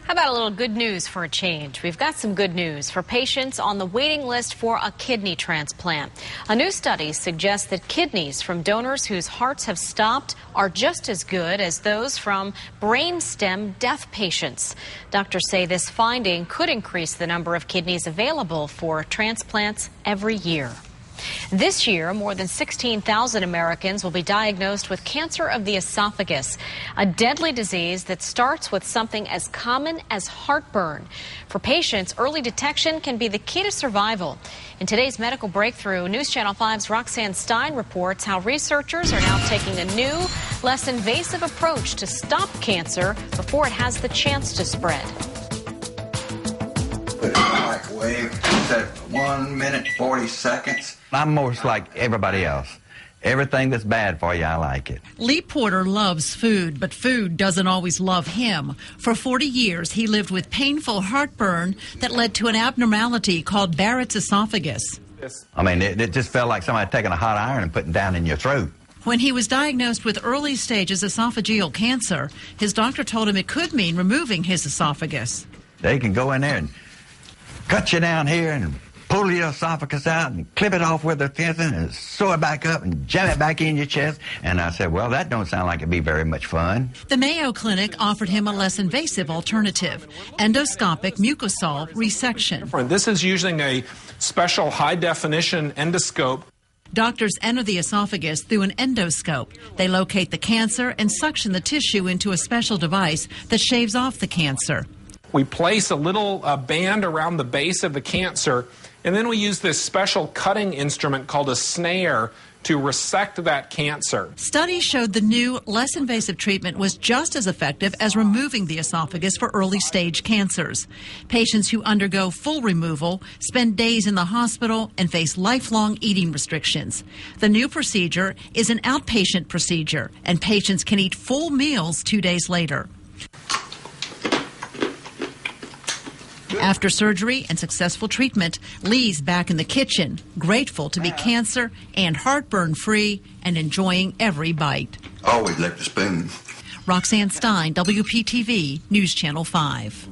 How about a little good news for a change? We've got some good news for patients on the waiting list for a kidney transplant. A new study suggests that kidneys from donors whose hearts have stopped are just as good as those from brainstem death patients. Doctors say this finding could increase the number of kidneys available for transplants every year. This year, more than 16,000 Americans will be diagnosed with cancer of the esophagus, a deadly disease that starts with something as common as heartburn. For patients, early detection can be the key to survival. In today's medical breakthrough, News Channel 5's Roxanne Stein reports how researchers are now taking a new, less invasive approach to stop cancer before it has the chance to spread. Microwave at 1 minute 40 seconds. I'm most like everybody else. Everything that's bad for you, I like it. Lee Porter loves food, but food doesn't always love him. For 40 years, he lived with painful heartburn that led to an abnormality called Barrett's esophagus. I mean, it just felt like somebody taking a hot iron and putting it down in your throat. When he was diagnosed with early stages esophageal cancer, his doctor told him it could mean removing his esophagus. They can go in there and cut you down here and pull your esophagus out and clip it off with a pencil and sew it back up and jam it back in your chest. And I said, well, that don't sound like it'd be very much fun. The Mayo Clinic offered him a less invasive alternative, endoscopic mucosal resection. This is using a special high-definition endoscope. Doctors enter the esophagus through an endoscope. They locate the cancer and suction the tissue into a special device that shaves off the cancer. We place a little band around the base of the cancer, and then we use this special cutting instrument called a snare to resect that cancer. Studies showed the new, less invasive treatment was just as effective as removing the esophagus for early stage cancers. Patients who undergo full removal spend days in the hospital and face lifelong eating restrictions. The new procedure is an outpatient procedure, and patients can eat full meals 2 days later. After surgery and successful treatment, Lee's back in the kitchen, grateful to be cancer and heartburn-free and enjoying every bite. Always lick the spoon. Roxanne Stein, WPTV, News Channel 5.